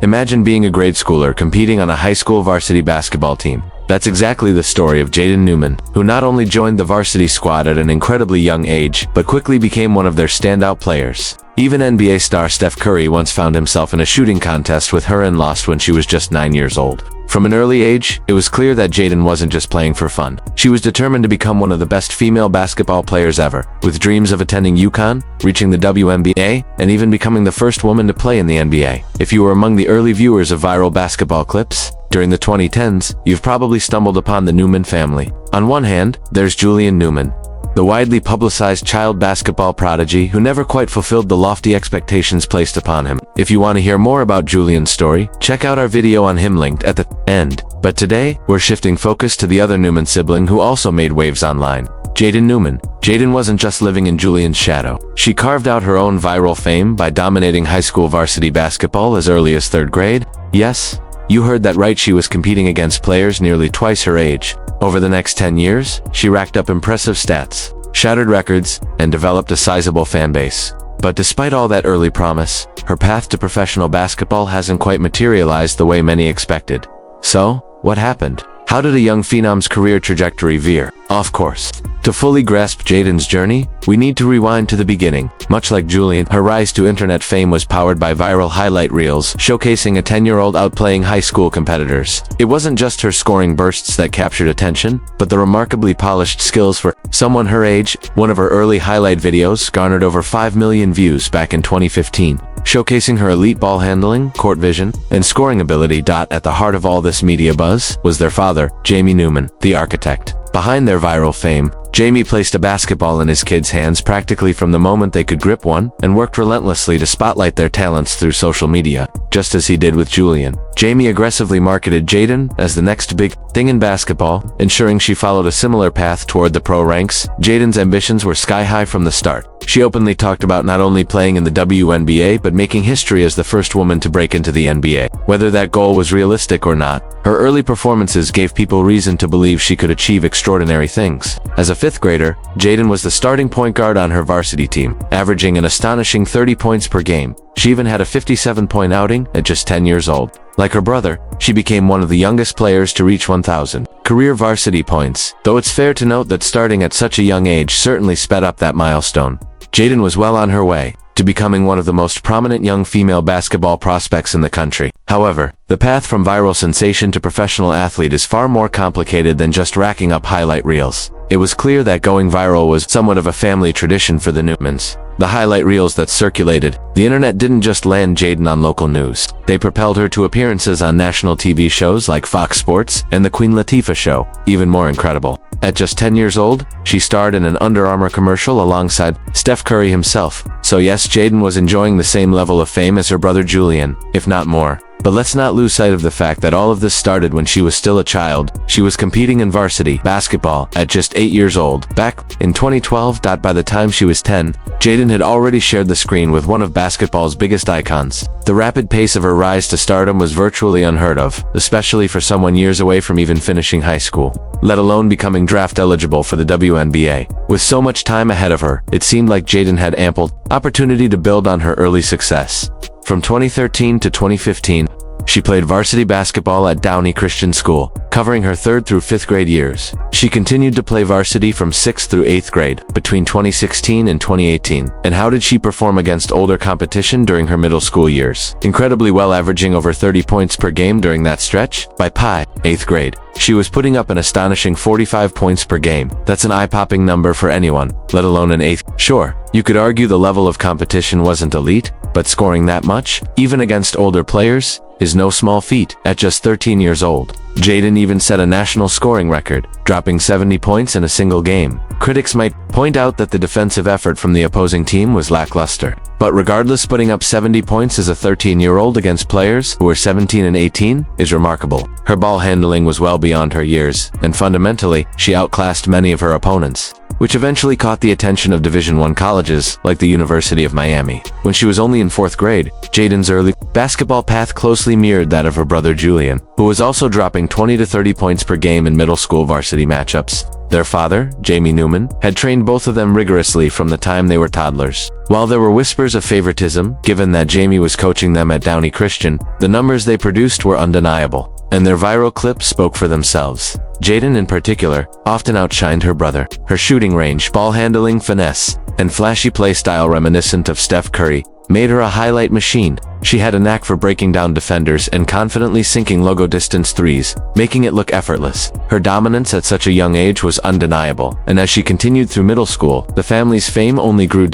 Imagine being a grade schooler competing on a high school varsity basketball team. That's exactly the story of Jaden Newman, who not only joined the varsity squad at an incredibly young age, but quickly became one of their standout players. Even NBA star Steph Curry once found himself in a shooting contest with her and lost when she was just 9 years old. From an early age, it was clear that Jaden wasn't just playing for fun. She was determined to become one of the best female basketball players ever, with dreams of attending UConn, reaching the WNBA, and even becoming the first woman to play in the NBA. If you were among the early viewers of viral basketball clips during the 2010s, you've probably stumbled upon the Newman family. On one hand, there's Jaden Newman, the widely publicized child basketball prodigy who never quite fulfilled the lofty expectations placed upon him. If you want to hear more about Julian's story, check out our video on him linked at the end. But today, we're shifting focus to the other Newman sibling who also made waves online. Jaden Newman. Jaden wasn't just living in Julian's shadow. She carved out her own viral fame by dominating high school varsity basketball as early as 3rd grade. Yes, you heard that right, she was competing against players nearly twice her age. Over the next 10 years, she racked up impressive stats, shattered records, and developed a sizable fan base. But despite all that early promise, her path to professional basketball hasn't quite materialized the way many expected. So, what happened? How did a young phenom's career trajectory veer off course? To fully grasp Jaden's journey, we need to rewind to the beginning. Much like Julian, her rise to internet fame was powered by viral highlight reels showcasing a 10-year-old outplaying high school competitors. It wasn't just her scoring bursts that captured attention, but the remarkably polished skills for someone her age. One of her early highlight videos garnered over 5 million views back in 2015, showcasing her elite ball handling, court vision, and scoring ability. At the heart of all this media buzz was their father, Jaden Newman, the architect. Behind their viral fame, Jamie placed a basketball in his kids' hands practically from the moment they could grip one, and worked relentlessly to spotlight their talents through social media, just as he did with Julian. Jamie aggressively marketed Jaden as the next big thing in basketball, ensuring she followed a similar path toward the pro ranks. Jaden's ambitions were sky high from the start. She openly talked about not only playing in the WNBA but making history as the first woman to break into the NBA. Whether that goal was realistic or not, her early performances gave people reason to believe she could achieve extraordinary things. As a 5th grader, Jaden was the starting point guard on her varsity team, averaging an astonishing 30 points per game. She even had a 57-point outing at just 10 years old. Like her brother, she became one of the youngest players to reach 1,000 career varsity points, though it's fair to note that starting at such a young age certainly sped up that milestone. Jaden was well on her way to becoming one of the most prominent young female basketball prospects in the country. However, the path from viral sensation to professional athlete is far more complicated than just racking up highlight reels. It was clear that going viral was somewhat of a family tradition for the Newmans. The highlight reels that circulated the internet didn't just land Jaden on local news. They propelled her to appearances on national TV shows like Fox Sports and The Queen Latifah Show. Even more incredible, at just 10 years old, she starred in an Under Armour commercial alongside Steph Curry himself. So yes, Jaden was enjoying the same level of fame as her brother Julian, if not more. But let's not lose sight of the fact that all of this started when she was still a child. She was competing in varsity basketball at just 8 years old, back in 2012. By the time she was 10, Jaden had already shared the screen with one of basketball's biggest icons. The rapid pace of her rise to stardom was virtually unheard of, especially for someone years away from even finishing high school, let alone becoming draft eligible for the WNBA. With so much time ahead of her, it seemed like Jaden had ample opportunity to build on her early success. From 2013 to 2015, she played varsity basketball at Downey Christian School, covering her 3rd through 5th grade years. She continued to play varsity from 6th through 8th grade between 2016 and 2018. And how did she perform against older competition during her middle school years? Incredibly well, averaging over 30 points per game during that stretch. By 8th grade, she was putting up an astonishing 45 points per game. That's an eye-popping number for anyone, let alone an 8th. Sure, you could argue the level of competition wasn't elite, but scoring that much, even against older players, is no small feat. At just 13 years old, Jaden even set a national scoring record, dropping 70 points in a single game. Critics might point out that the defensive effort from the opposing team was lackluster, but regardless, putting up 70 points as a 13-year-old against players who were 17 and 18 is remarkable. Her ball handling was well beyond her years, and fundamentally, she outclassed many of her opponents, which eventually caught the attention of Division I colleges like the University of Miami. When she was only in 4th grade, Jaden's early basketball path closely mirrored that of her brother Julian, who was also dropping 20 to 30 points per game in middle school varsity matchups. Their father, Jaden Newman, had trained both of them rigorously from the time they were toddlers. While there were whispers of favoritism, given that Jamie was coaching them at Downey Christian, the numbers they produced were undeniable, and their viral clips spoke for themselves. Jaden, in particular, often outshined her brother. Her shooting range, ball handling finesse, and flashy play style reminiscent of Steph Curry made her a highlight machine. She had a knack for breaking down defenders and confidently sinking logo distance threes, making it look effortless. Her dominance at such a young age was undeniable, and as she continued through middle school, the family's fame only grew.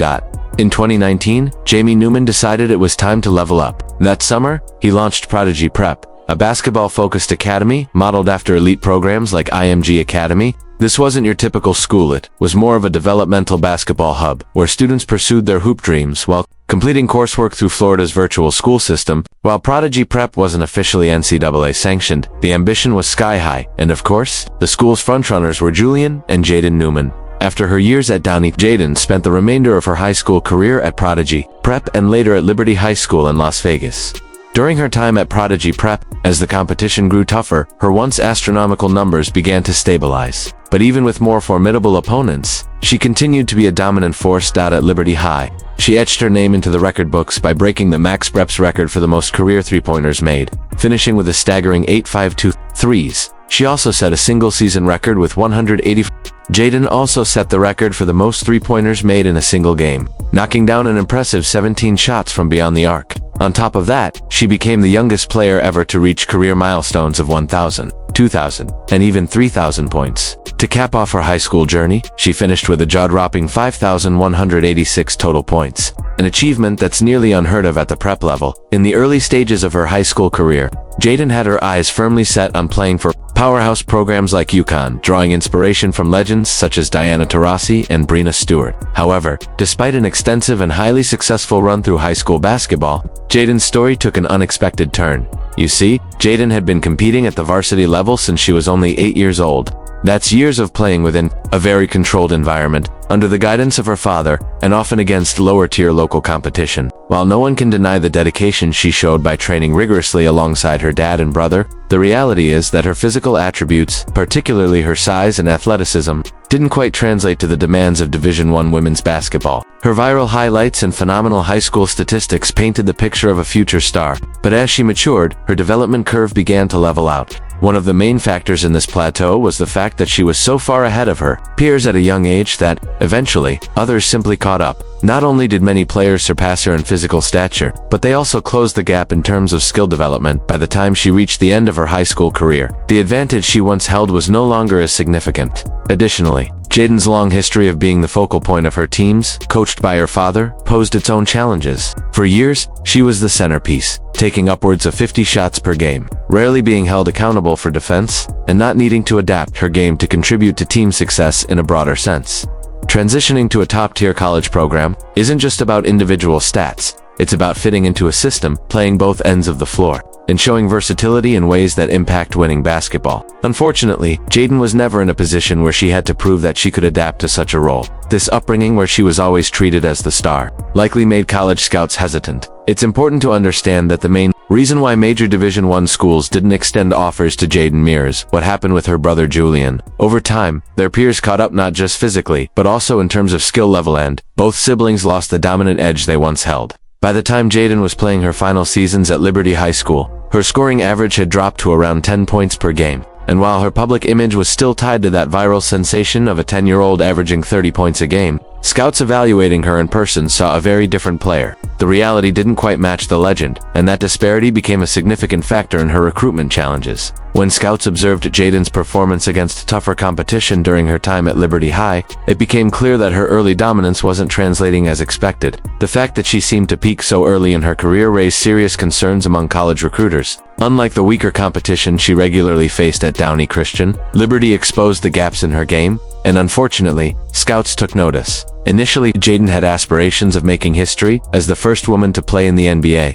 In 2019, Jaden Newman decided it was time to level up. That summer, he launched Prodigy Prep, a basketball-focused academy modeled after elite programs like IMG Academy. This wasn't your typical school, it was more of a developmental basketball hub, where students pursued their hoop dreams while completing coursework through Florida's virtual school system. While Prodigy Prep wasn't officially NCAA sanctioned, the ambition was sky high, and of course, the school's frontrunners were Julian and Jaden Newman. After her years at Downey, Jaden spent the remainder of her high school career at Prodigy Prep and later at Liberty High School in Las Vegas. During her time at Prodigy Prep, as the competition grew tougher, her once astronomical numbers began to stabilize. But even with more formidable opponents, she continued to be a dominant force. At Liberty High, she etched her name into the record books by breaking the max reps record for the most career three-pointers made, finishing with a staggering 8.52 threes. She also set a single-season record with 180. Jaden also set the record for the most three-pointers made in a single game, knocking down an impressive 17 shots from beyond the arc. On top of that, she became the youngest player ever to reach career milestones of 1,000, 2,000, and even 3,000 points. To cap off her high school journey, she finished with a jaw-dropping 5,186 total points, an achievement that's nearly unheard of at the prep level. In the early stages of her high school career, Jaden had her eyes firmly set on playing for powerhouse programs like UConn, drawing inspiration from legends such as Diana Taurasi and Breanna Stewart. However, despite an extensive and highly successful run through high school basketball, Jaden's story took an unexpected turn. You see, Jaden had been competing at the varsity level since she was only 8 years old. That's years of playing within a very controlled environment, under the guidance of her father, and often against lower-tier local competition. While no one can deny the dedication she showed by training rigorously alongside her dad and brother, the reality is that her physical attributes, particularly her size and athleticism, didn't quite translate to the demands of Division I women's basketball. Her viral highlights and phenomenal high school statistics painted the picture of a future star, but as she matured, her development curve began to level out. One of the main factors in this plateau was the fact that she was so far ahead of her peers at a young age that, eventually, others simply caught up. Not only did many players surpass her in physical stature, but they also closed the gap in terms of skill development by the time she reached the end of her high school career. The advantage she once held was no longer as significant. Additionally, Jaden's long history of being the focal point of her teams, coached by her father, posed its own challenges. For years, she was the centerpiece, taking upwards of 50 shots per game, rarely being held accountable for defense, and not needing to adapt her game to contribute to team success in a broader sense. Transitioning to a top-tier college program isn't just about individual stats, it's about fitting into a system, playing both ends of the floor, and showing versatility in ways that impact winning basketball. Unfortunately, Jaden was never in a position where she had to prove that she could adapt to such a role. This upbringing, where she was always treated as the star, likely made college scouts hesitant. It's important to understand that the main reason why major Division I schools didn't extend offers to Jaden mirrors what happened with her brother Julian. Over time, their peers caught up not just physically, but also in terms of skill level, and both siblings lost the dominant edge they once held. By the time Jaden was playing her final seasons at Liberty High School, her scoring average had dropped to around 10 points per game. And while her public image was still tied to that viral sensation of a 10-year-old averaging 30 points a game, scouts evaluating her in person saw a very different player. The reality didn't quite match the legend, and that disparity became a significant factor in her recruitment challenges. When scouts observed Jaden's performance against tougher competition during her time at Liberty High, it became clear that her early dominance wasn't translating as expected. The fact that she seemed to peak so early in her career raised serious concerns among college recruiters. Unlike the weaker competition she regularly faced at Downey Christian, Liberty exposed the gaps in her game, and unfortunately, scouts took notice. Initially, Jaden had aspirations of making history as the first woman to play in the NBA.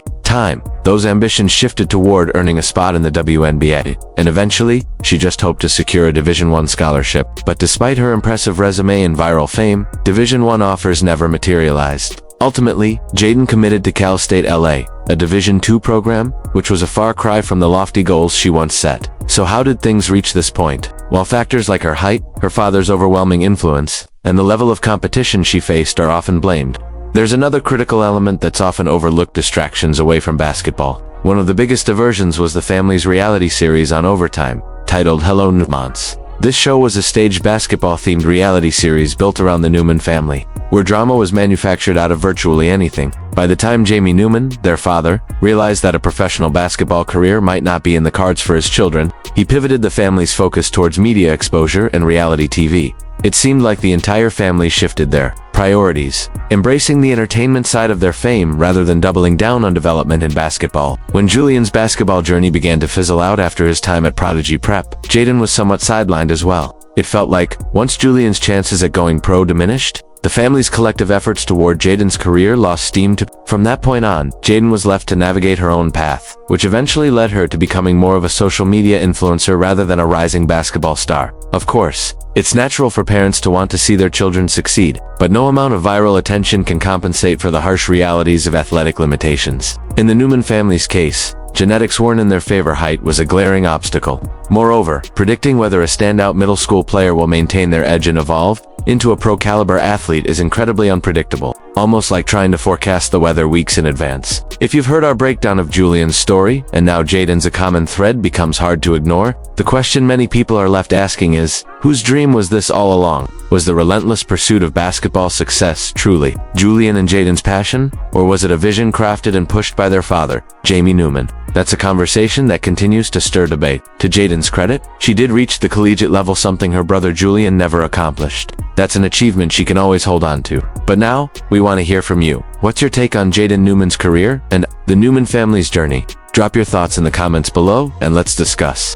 Those ambitions shifted toward earning a spot in the WNBA, and eventually, she just hoped to secure a Division I scholarship. But despite her impressive resume and viral fame, Division I offers never materialized. Ultimately, Jaden committed to Cal State LA, a Division II program, which was a far cry from the lofty goals she once set. So how did things reach this point? While factors like her height, her father's overwhelming influence, and the level of competition she faced are often blamed, there's another critical element that's often overlooked: distractions away from basketball. One of the biggest diversions was the family's reality series on Overtime, titled Hello Newman. This show was a staged basketball-themed reality series built around the Newman family, where drama was manufactured out of virtually anything. By the time Jamie Newman, their father, realized that a professional basketball career might not be in the cards for his children, he pivoted the family's focus towards media exposure and reality TV. It seemed like the entire family shifted their priorities, embracing the entertainment side of their fame rather than doubling down on development in basketball. When Julian's basketball journey began to fizzle out after his time at Prodigy Prep, Jaden was somewhat sidelined as well. It felt like, once Julian's chances at going pro diminished, the family's collective efforts toward Jaden's career lost steam. From that point on, Jaden was left to navigate her own path, which eventually led her to becoming more of a social media influencer rather than a rising basketball star. Of course, it's natural for parents to want to see their children succeed, but no amount of viral attention can compensate for the harsh realities of athletic limitations. In the Newman family's case, genetics weren't in their favor. Height was a glaring obstacle. Moreover, predicting whether a standout middle school player will maintain their edge and evolve into a pro-caliber athlete is incredibly unpredictable, almost like trying to forecast the weather weeks in advance. If you've heard our breakdown of Julian's story, and now Jaden's, a common thread becomes hard to ignore, the question many people are left asking is, whose dream was this all along? Was the relentless pursuit of basketball success truly Julian and Jaden's passion, or was it a vision crafted and pushed by their father, Jamie Newman? That's a conversation that continues to stir debate. To Jaden's credit, she did reach the collegiate level, something her brother Julian never accomplished. That's an achievement she can always hold on to. But now, we want to hear from you. What's your take on Jaden Newman's career and the Newman family's journey? Drop your thoughts in the comments below and let's discuss.